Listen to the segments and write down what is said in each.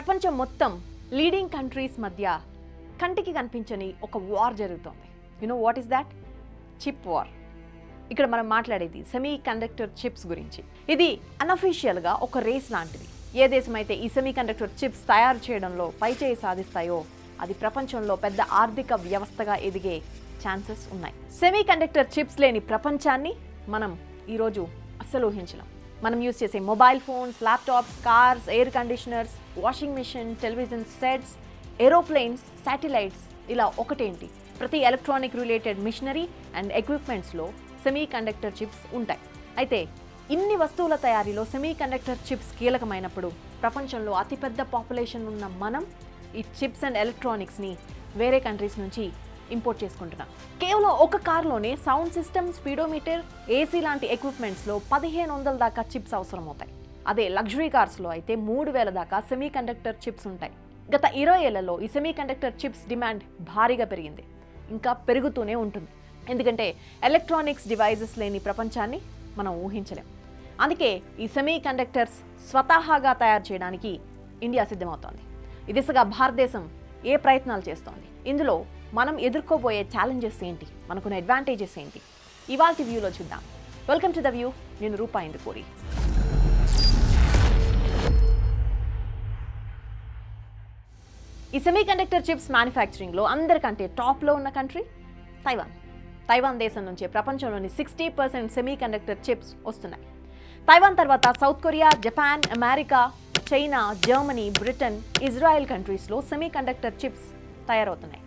ప్రపంచం మొత్తం leading countries మధ్య కంటికి కనిపించని ఒక వార్ జరుగుతోంది. What is that? Chip war. ఇక్కడ మనం మాట్లాడేది సెమీ కండక్టర్ చిప్స్ గురించి. ఇది అన్అఫీషియల్గా ఒక రేస్ లాంటిది. ఏ దేశం అయితే ఈ సెమీ కండక్టర్ చిప్స్ తయారు చేయడంలో పైచేయి సాధిస్తాయో అది ప్రపంచంలో పెద్ద ఆర్థిక వ్యవస్థగా ఎదిగే ఛాన్సెస్ ఉన్నాయి. సెమీ కండక్టర్ చిప్స్ లేని ప్రపంచాన్ని మనం ఈరోజు అస్సలు ఊహించలేం. మనం యూజ్ చేసే mobile phones, laptops, cars, air conditioners, washing machine, television sets, aeroplanes, satellites, ఇలా ఒకటేంటి ప్రతి ఎలక్ట్రానిక్ రిలేటెడ్ మిషనరీ అండ్ ఎక్విప్మెంట్స్లో సెమీ కండక్టర్ చిప్స్ ఉంటాయి. అయితే ఇన్ని వస్తువుల తయారీలో సెమీ కండక్టర్ చిప్స్ కీలకమైనప్పుడు ప్రపంచంలో అతిపెద్ద పాపులేషన్ ఉన్న మనం ఈ చిప్స్ అండ్ ఎలక్ట్రానిక్స్ని వేరే కంట్రీస్ నుంచి ఇంపోర్ట్ చేసుకుంటున్నాం. కేవలం ఒక కార్లోనే సౌండ్ సిస్టమ్, స్పీడోమీటర్, ఏసీ లాంటి ఎక్విప్మెంట్స్లో 1500 దాకా చిప్స్ అవసరం అవుతాయి. అదే లగ్జరీ కార్స్లో అయితే 3000 దాకా సెమీ కండక్టర్ చిప్స్ ఉంటాయి. గత 20 ఏళ్లలో ఈ సెమీ కండక్టర్ చిప్స్ డిమాండ్ భారీగా పెరిగింది, ఇంకా పెరుగుతూనే ఉంటుంది. ఎందుకంటే ఎలక్ట్రానిక్స్ డివైజెస్ లేని ప్రపంచాన్ని మనం ఊహించలేం. అందుకే ఈ సెమీ కండక్టర్స్ స్వతహాగా తయారు చేయడానికి ఇండియా సిద్ధమవుతోంది. ఈ దిశగా భారతదేశం ఏ ప్రయత్నాలు చేస్తోంది? ఇందులో మనం ఎదుర్కోబోయే ఛాలెంజెస్ ఏంటి, మనకున్న అడ్వాంటేజెస్ ఏంటి, ఇవాల్టి వ్యూలో చూద్దాం. Welcome to the view. నేను రూపా ఇందుకూరి. ఈ సెమీ కండక్టర్ చిప్స్ మ్యానుఫ్యాక్చరింగ్లో అందరికంటే టాప్లో ఉన్న కంట్రీ తైవాన్ దేశం నుంచే ప్రపంచంలోని 60% సెమీ కండక్టర్ చిప్స్ వస్తున్నాయి. తైవాన్ తర్వాత South Korea, Japan, America, China, Germany, Britain, Israel కంట్రీస్లో సెమీ కండక్టర్ చిప్స్ తయారవుతున్నాయి.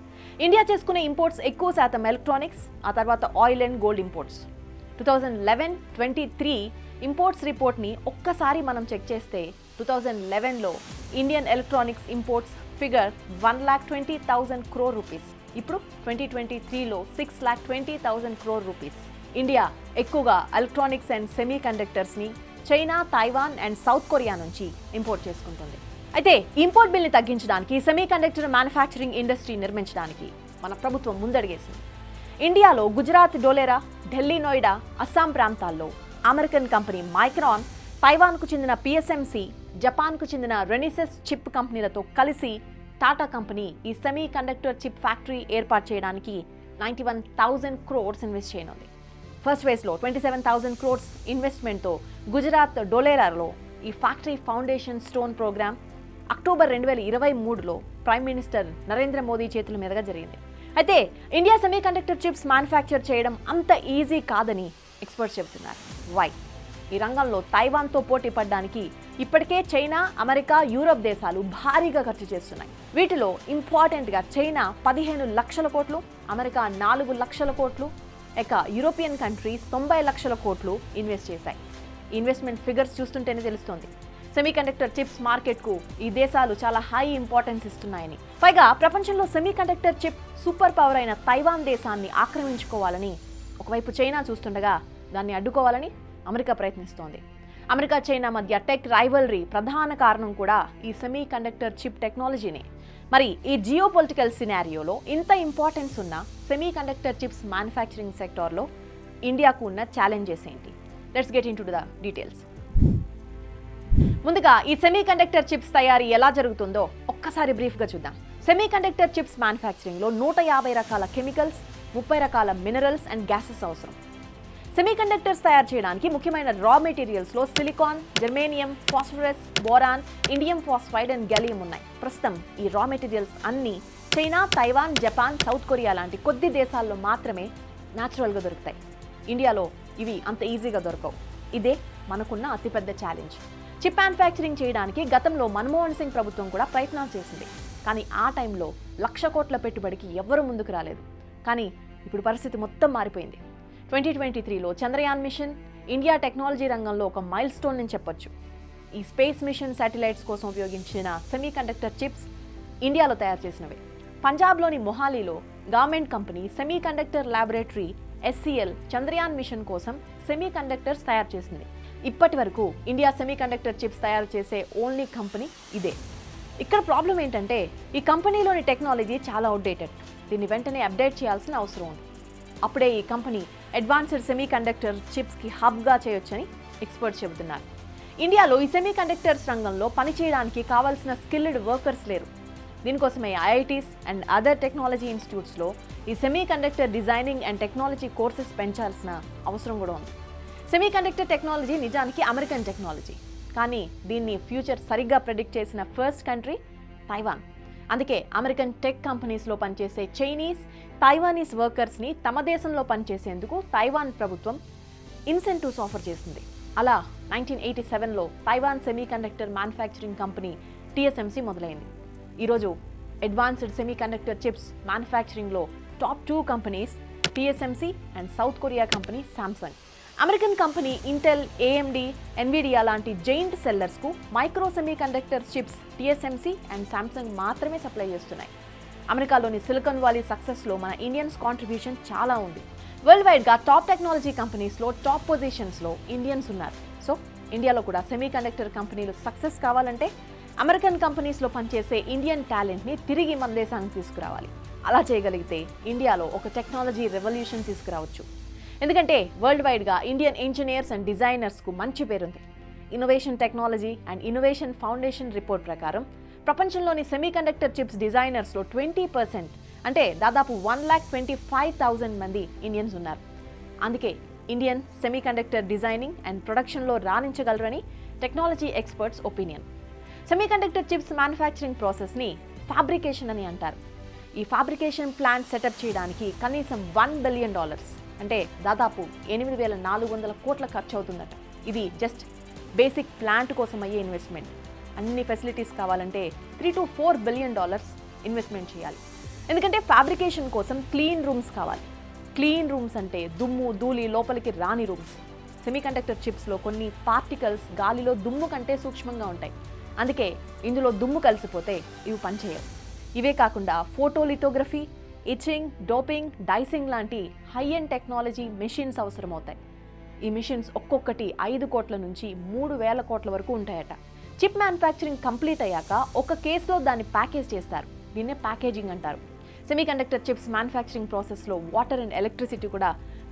ఇండియా చేసుకునే ఇంపోర్ట్స్ ఎక్కువ శాతం ఎలక్ట్రానిక్స్, ఆ తర్వాత oil and gold imports. 2011-23 imports రిపోర్ట్ని ఒక్కసారి మనం చెక్ చేస్తే 2011లో Indian electronics imports figure 1,20,000 crore rupees. ఇప్పుడు 2023లో 6,20,000 crore రూపీస్. ఇండియా ఎక్కువగా ఎలక్ట్రానిక్స్ అండ్ సెమీ కండక్టర్స్ని China, Taiwan and South Korea నుంచి ఇంపోర్ట్ చేసుకుంటుంది. అయితే ఇంపోర్ట్ బిల్ని తగ్గించడానికి సెమీ కండక్టర్ మ్యానుఫ్యాక్చరింగ్ ఇండస్ట్రీ నిర్మించడానికి మన ప్రభుత్వం ముందడుగేసింది. ఇండియాలో గుజరాత్ డోలేరా, ఢిల్లీ నోయిడా, అస్సాం ప్రాంతాల్లో అమెరికన్ కంపెనీ మైక్రాన్, తైవాన్కు చెందిన పిఎస్ఎంసి, జపాన్కు చెందిన రెనిసెస్ చిప్ కంపెనీలతో కలిసి టాటా కంపెనీ ఈ సెమీ కండక్టర్ చిప్ ఫ్యాక్టరీ ఏర్పాటు చేయడానికి 91,000 crores ఇన్వెస్ట్ చేయనుంది. ఫస్ట్ ఫేజ్లో 27,000 crores ఇన్వెస్ట్మెంట్తో గుజరాత్ డోలేరాలో ఈ factory foundation stone programme October 2023లో ప్రైమ్ మినిస్టర్ నరేంద్ర మోదీ చేతుల మీదుగా జరిగింది. అయితే India semiconductor chips manufacture చేయడం అంత ఈజీ కాదని ఎక్స్పర్ట్స్ చెబుతున్నారు. వై? ఈ రంగంలో తైవాన్తో పోటీ పడడానికి ఇప్పటికే చైనా, అమెరికా, యూరప్ దేశాలు భారీగా ఖర్చు చేస్తున్నాయి. వీటిలో ఇంపార్టెంట్గా చైనా 15 లక్షల కోట్లు, అమెరికా 4 లక్షల కోట్లు, ఇక యూరోపియన్ కంట్రీస్ 90 లక్షల కోట్లు ఇన్వెస్ట్ చేశాయి. ఇన్వెస్ట్మెంట్ ఫిగర్స్ చూస్తుంటేనే తెలుస్తోంది సెమీ కండక్టర్ చిప్స్ మార్కెట్కు ఈ దేశాలు చాలా హై ఇంపార్టెన్స్ ఇస్తున్నాయని. పైగా ప్రపంచంలో semi conductor chip super power అయిన తైవాన్ దేశాన్ని ఆక్రమించుకోవాలని ఒకవైపు చైనా చూస్తుండగా దాన్ని అడ్డుకోవాలని అమెరికా ప్రయత్నిస్తోంది. అమెరికా, చైనా మధ్య టెక్ రైవల్రీ ప్రధాన కారణం కూడా ఈ సెమీ కండక్టర్ చిప్ టెక్నాలజీనే. మరి ఈ జియో పొలిటికల్ సినారియోలో ఇంత ఇంపార్టెన్స్ ఉన్న సెమీ కండక్టర్ చిప్స్ మ్యానుఫ్యాక్చరింగ్ సెక్టార్లో ఇండియాకు ఉన్న ఛాలెంజెస్ ఏంటి? Let's get into the details. ముందుగా ఈ సెమీ కండక్టర్ చిప్స్ తయారీ ఎలా జరుగుతుందో ఒక్కసారి బ్రీఫ్గా చూద్దాం. సెమీ కండక్టర్ చిప్స్ మ్యానుఫ్యాక్చరింగ్లో 150 రకాల కెమికల్స్, 30 రకాల మినరల్స్ అండ్ గ్యాసెస్ అవసరం. సెమీ కండక్టర్స్ తయారు చేయడానికి ముఖ్యమైన రా మెటీరియల్స్లో silicon, germanium, phosphorus, boron, indium phosphide and gallium ఉన్నాయి. ప్రస్తుతం ఈ రా మెటీరియల్స్ అన్నీ China, Taiwan, Japan, South Korea లాంటి కొద్ది దేశాల్లో మాత్రమే న్యాచురల్గా దొరుకుతాయి. ఇండియాలో ఇవి అంత ఈజీగా దొరకవు. ఇదే మనకున్న అతిపెద్ద ఛాలెంజ్. చిప్ మ్యానుఫ్యాక్చరింగ్ చేయడానికి గతంలో మన్మోహన్ సింగ్ ప్రభుత్వం కూడా ప్రయత్నాలు చేసింది. కానీ ఆ టైంలో 1,00,000 కోట్ల పెట్టుబడికి ఎవ్వరూ ముందుకు రాలేదు. కానీ ఇప్పుడు పరిస్థితి మొత్తం మారిపోయింది. 2023లో చంద్రయాన్ మిషన్ ఇండియా టెక్నాలజీ రంగంలో ఒక మైల్ స్టోన్ అని చెప్పొచ్చు. ఈ స్పేస్ మిషన్ శాటిలైట్స్ కోసం ఉపయోగించిన సెమీ కండక్టర్ చిప్స్ ఇండియాలో తయారు చేసినవే. పంజాబ్లోని మొహాలీలో government company semiconductor laboratory SCL Chandrayaan mission కోసం సెమీ కండక్టర్స్ తయారు చేసింది. ఇప్పటి వరకు ఇండియా సెమీ కండక్టర్ చిప్స్ తయారు చేసే ఓన్లీ కంపెనీ ఇదే. ఇక్కడ ప్రాబ్లం ఏంటంటే ఈ కంపెనీలోని టెక్నాలజీ చాలా అవుట్డేటెడ్. దీన్ని వెంటనే అప్డేట్ చేయాల్సిన అవసరం ఉంది. అప్పుడే ఈ కంపెనీ అడ్వాన్స్డ్ సెమీ కండక్టర్ చిప్స్కి హబ్గా చేయొచ్చని ఎక్స్పర్ట్స్ చెబుతున్నారు. ఇండియాలో ఈ సెమీ కండక్టర్స్ రంగంలో పనిచేయడానికి కావాల్సిన స్కిల్డ్ వర్కర్స్ లేరు. దీనికోసమే ఐఐటీస్ అండ్ అదర్ టెక్నాలజీ ఇన్స్టిట్యూట్స్లో ఈ semiconductor designing and technology courses పెంచాల్సిన అవసరం కూడా ఉంది. సెమీ కండక్టర్ టెక్నాలజీ నిజానికి అమెరికన్ టెక్నాలజీ, కానీ దీన్ని ఫ్యూచర్ సరిగ్గా ప్రెడిక్ట్ చేసిన ఫస్ట్ కంట్రీ తైవాన్. అందుకే అమెరికన్ టెక్ కంపెనీస్లో పనిచేసే చైనీస్, తైవానీస్ వర్కర్స్ని తమ దేశంలో పనిచేసేందుకు తైవాన్ ప్రభుత్వం ఇన్సెంటివ్స్ ఆఫర్ చేసింది. అలా 1987లో Taiwan semiconductor manufacturing company TSMC మొదలైంది. ఈరోజు అడ్వాన్స్డ్ సెమీ కండక్టర్ చిప్స్ మ్యానుఫ్యాక్చరింగ్లో top 2 companies TSMC and South Korea company Samsung. American company Intel, AMD, NVIDIA లాంటి జైంట్ సెల్లర్స్కు micro semiconductor chips TSMC and Samsung మాత్రమే supply చేస్తున్నాయి. అమెరికాలోని silicon valley సక్సెస్లో మన Indians contribution చాలా ఉంది. వరల్డ్ వైడ్గా టాప్ టెక్నాలజీ కంపెనీస్లో టాప్ పొజిషన్స్లో ఇండియన్స్ ఉన్నారు. సో ఇండియాలో కూడా సెమీ కండక్టర్ కంపెనీలు సక్సెస్ కావాలంటే అమెరికన్ కంపెనీస్లో పనిచేసే ఇండియన్ టాలెంట్ని తిరిగి మన దేశానికి తీసుకురావాలి. అలా చేయగలిగితే ఇండియాలో ఒక టెక్నాలజీ రెవల్యూషన్ తీసుకురావచ్చు. ఎందుకంటే వరల్డ్ వైడ్గా ఇండియన్ ఇంజనీర్స్ అండ్ డిజైనర్స్కు మంచి పేరుంది. Innovation technology and innovation foundation report ప్రకారం ప్రపంచంలోని సెమీ కండక్టర్ చిప్స్ డిజైనర్స్లో 20%, అంటే దాదాపు 1,25,000 మంది ఇండియన్స్ ఉన్నారు. అందుకే Indian semiconductor designing and ప్రొడక్షన్లో రాణించగలరని technology experts opinion. Semiconductor chips manufacturing ప్రాసెస్ని ఫ్యాబ్రికేషన్ అని అంటారు. ఈ ఫ్యాబ్రికేషన్ ప్లాంట్ సెటప్ చేయడానికి కనీసం $1 బిలియన్, అంటే దాదాపు 8,400 కోట్ల ఖర్చు అవుతుందట. ఇది జస్ట్ బేసిక్ ప్లాంట్ కోసం అయ్యే ఇన్వెస్ట్మెంట్. అన్ని ఫెసిలిటీస్ కావాలంటే $3 to $4 బిలియన్ ఇన్వెస్ట్మెంట్ చేయాలి. ఎందుకంటే ఫ్యాబ్రికేషన్ కోసం క్లీన్ రూమ్స్ కావాలి. క్లీన్ రూమ్స్ అంటే దుమ్ము, ధూళి లోపలికి రాని రూమ్స్. సెమీ కండక్టర్ చిప్స్లో కొన్ని పార్టికల్స్ గాలిలో దుమ్ము కంటే సూక్ష్మంగా ఉంటాయి. అందుకే ఇందులో దుమ్ము కలిసిపోతే ఇవి పనిచేయవు. ఇవే కాకుండా ఫోటోలిథోగ్రఫీ, ఇచింగ్, డోపింగ్, డైసింగ్ లాంటి హై ఎండ్ టెక్నాలజీ మెషిన్స్ అవసరమవుతాయి. ఈ మిషన్స్ ఒక్కొక్కటి 5 కోట్ల నుంచి 3,000 కోట్ల వరకు ఉంటాయట. చిప్ మ్యానుఫ్యాక్చరింగ్ కంప్లీట్ అయ్యాక ఒక కేసులో దాన్ని ప్యాకేజ్ చేస్తారు. దీన్నే ప్యాకేజింగ్ అంటారు. సెమీ కండక్టర్ చిప్స్ మ్యానుఫ్యాక్చరింగ్ ప్రాసెస్లో వాటర్ అండ్ ఎలక్ట్రిసిటీ కూడా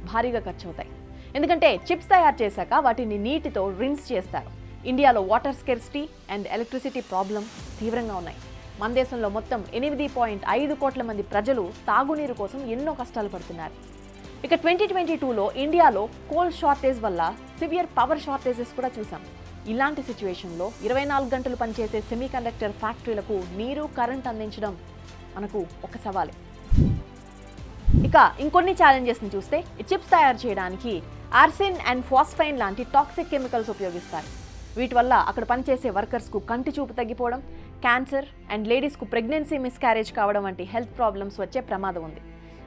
భారీగా ఖర్చు అవుతాయి. ఎందుకంటే చిప్స్ తయారు చేశాక వాటిని నీటితో రిన్స్ చేస్తారు. ఇండియాలో వాటర్ స్కెర్సిటీ అండ్ ఎలక్ట్రిసిటీ ప్రాబ్లం తీవ్రంగా ఉన్నాయి. మన దేశంలో మొత్తం 8.5 కోట్ల మంది ప్రజలు తాగునీరు కోసం ఎన్నో కష్టాలు పడుతున్నారు. ఇక 2022లో ఇండియాలో కోల్ షార్టేజ్ వల్ల సివియర్ పవర్ షార్టేజెస్ కూడా చూసాం. ఇలాంటి సిచ్యువేషన్లో 24 గంటలు పనిచేసే సెమీ కండక్టర్ ఫ్యాక్టరీలకు నీరు, కరెంట్ అందించడం మనకు ఒక సవాలే. ఇక ఇంకొన్ని ఛాలెంజెస్ని చూస్తే చిప్స్ తయారు చేయడానికి ఆర్సిన్ అండ్ ఫాస్ఫైన్ లాంటి టాక్సిక్ కెమికల్స్ ఉపయోగిస్తారు. వీటి వల్ల అక్కడ పనిచేసే వర్కర్స్కు కంటి చూపు తగ్గిపోవడం, క్యాన్సర్ అండ్ లేడీస్కు ప్రెగ్నెన్సీ మిస్క్యారేజ్ కావడం వంటి హెల్త్ ప్రాబ్లమ్స్ వచ్చే ప్రమాదం ఉంది.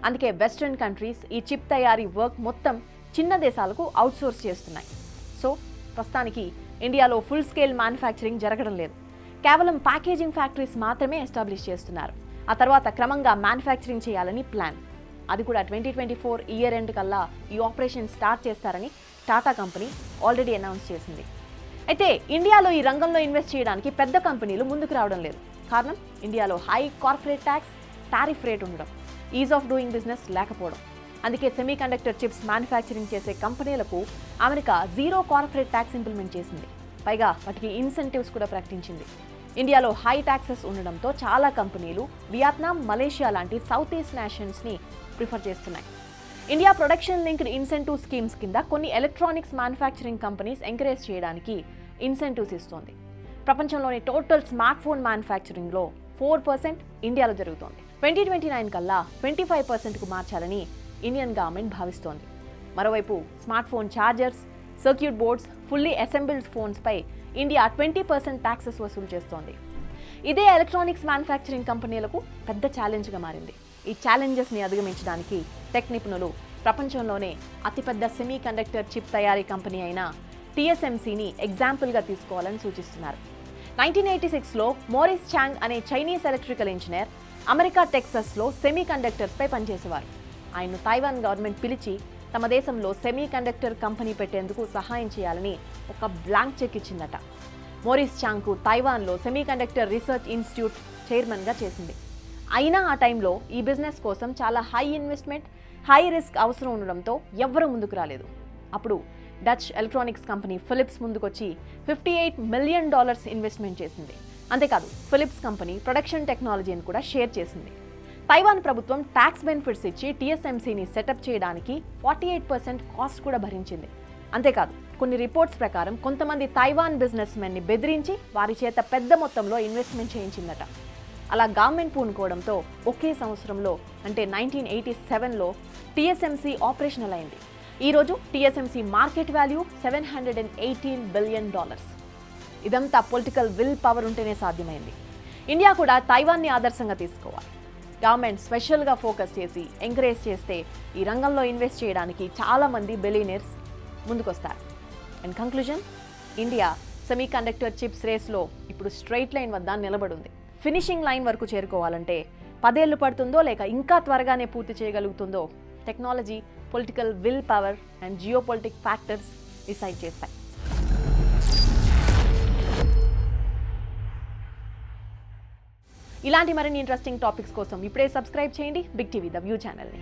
అందుకే వెస్ట్రన్ కంట్రీస్ ఈ చిప్ తయారీ వర్క్ మొత్తం చిన్న దేశాలకు అవుట్సోర్స్ చేస్తున్నాయి. సో ప్రస్తుతానికి ఇండియాలో ఫుల్ స్కేల్ మ్యానుఫ్యాక్చరింగ్ జరగడం లేదు. కేవలం ప్యాకేజింగ్ ఫ్యాక్టరీస్ మాత్రమే ఎస్టాబ్లిష్ చేస్తున్నారు. ఆ తర్వాత క్రమంగా మ్యానుఫ్యాక్చరింగ్ చేయాలని ప్లాన్. అది కూడా 2024 ఇయర్ ఎండ్ కల్లా ఈ ఆపరేషన్ స్టార్ట్ చేస్తారని టాటా కంపెనీ ఆల్రెడీ అనౌన్స్ చేసింది. అయితే ఇండియాలో ఈ రంగంలో ఇన్వెస్ట్ చేయడానికి పెద్ద కంపెనీలు ముందుకు రావడం లేదు. కారణం ఇండియాలో high corporate tax, tariff rate ఉండడం, ఈజ్ ఆఫ్ డూయింగ్ బిజినెస్ లేకపోవడం. అందుకే సెమీ కండక్టర్ చిప్స్ మ్యానుఫ్యాక్చరింగ్ చేసే కంపెనీలకు అమెరికా 0 కార్పొరేట్ ట్యాక్స్ ఇంప్లిమెంట్ చేసింది. పైగా వాటికి ఇన్సెంటివ్స్ కూడా ప్రకటించింది. ఇండియాలో హై ట్యాక్సెస్ ఉండడంతో చాలా కంపెనీలు వియత్నాం, మలేషియా లాంటి సౌత్ ఈస్ట్ నేషన్స్ని ప్రిఫర్ చేస్తున్నాయి. India production linked incentive schemes కింద కొన్ని ఎలక్ట్రానిక్స్ మ్యానుఫ్యాక్చరింగ్ కంపెనీస్ ఎంకరేజ్ చేయడానికి ఇన్సెంటివ్స్ ఇస్తోంది. ప్రపంచంలోని టోటల్ స్మార్ట్ ఫోన్ మ్యానుఫ్యాక్చరింగ్లో 4% ఇండియాలో జరుగుతోంది. 2029 కల్లా 25%కు మార్చాలని ఇండియన్ గవర్నమెంట్ భావిస్తోంది. మరోవైపు smart phone chargers, circuit boards, fully assembled ఫోన్స్పై ఇండియా 20% ట్యాక్సెస్ వసూలు చేస్తోంది. ఇదే ఎలక్ట్రానిక్స్ మ్యానుఫ్యాక్చరింగ్ కంపెనీలకు పెద్ద ఛాలెంజ్గా మారింది. ఈ ఛాలెంజెస్ని అధిగమించడానికి టెక్ నిపుణులు ప్రపంచంలోనే అతిపెద్ద సెమీ కండక్టర్ చిప్ తయారీ కంపెనీ అయిన TSMCని ఎగ్జాంపుల్గా తీసుకోవాలని సూచిస్తున్నారు. 1986లో మోరిస్ చాంగ్ అనే చైనీస్ ఎలక్ట్రికల్ ఇంజనీర్ అమెరికా టెక్సస్లో సెమీ కండక్టర్స్పై పనిచేసేవారు. ఆయన్ను తైవాన్ గవర్నమెంట్ పిలిచి తమ దేశంలో సెమీ కండక్టర్ కంపెనీ పెట్టేందుకు సహాయం చేయాలని ఒక బ్లాంక్ చెక్ ఇచ్చిందట. మోరిస్ చాంగ్కు తైవాన్లో సెమీ కండక్టర్ రీసెర్చ్ ఇన్స్టిట్యూట్ చైర్మన్గా చేసింది. అయినా ఆ టైంలో ఈ బిజినెస్ కోసం చాలా హై ఇన్వెస్ట్మెంట్, హై రిస్క్ అవసరం ఉండడంతో ఎవ్వరూ ముందుకు రాలేదు. అప్పుడు డచ్ ఎలక్ట్రానిక్స్ కంపెనీ ఫిలిప్స్ ముందుకొచ్చి $58 మిలియన్ ఇన్వెస్ట్మెంట్ చేసింది. అంతేకాదు ఫిలిప్స్ కంపెనీ ప్రొడక్షన్ టెక్నాలజీని కూడా షేర్ చేసింది. తైవాన్ ప్రభుత్వం ట్యాక్స్ బెనిఫిట్స్ ఇచ్చి TSMCని సెటప్ చేయడానికి 48% కాస్ట్ కూడా భరించింది. అంతేకాదు కొన్ని రిపోర్ట్స్ ప్రకారం కొంతమంది తైవాన్ బిజినెస్ మెన్ని బెదిరించి వారి చేత పెద్ద మొత్తంలో ఇన్వెస్ట్మెంట్ చేయించిందట. అలా గవర్నమెంట్ పూనుకోవడంతో ఒకే సంవత్సరంలో అంటే 1987లో TSMC ఆపరేషనల్ అయింది. ఈరోజు TSMC మార్కెట్ వాల్యూ $718 బిలియన్. ఇదంతా పొలిటికల్ విల్ పవర్ ఉంటేనే సాధ్యమైంది. ఇండియా కూడా తైవాన్ని ఆదర్శంగా తీసుకోవాలి. గవర్నమెంట్ స్పెషల్గా ఫోకస్ చేసి ఎంకరేజ్ చేస్తే ఈ రంగంలో ఇన్వెస్ట్ చేయడానికి చాలామంది బిలియనీర్స్ ముందుకొస్తారు. In conclusion, India semiconductor chips రేస్లో ఇప్పుడు స్ట్రైట్ లైన్ వద్ద నిలబడింది. ఫినిషింగ్ లైన్ వరకు చేరుకోవాలంటే 10 ఏళ్ళు పడుతుందో లేక ఇంకా త్వరగానే పూర్తి చేయగలుగుతుందో technology, political will power and geopolitic factors decide చేస్తాయి. ఇలాంటి మరిన్ని ఇంట్రెస్టింగ్ టాపిక్స్ కోసం ఇప్పుడే సబ్స్క్రైబ్ చేయండి బిగ్ టీవీ ద వ్యూ ఛానల్ని.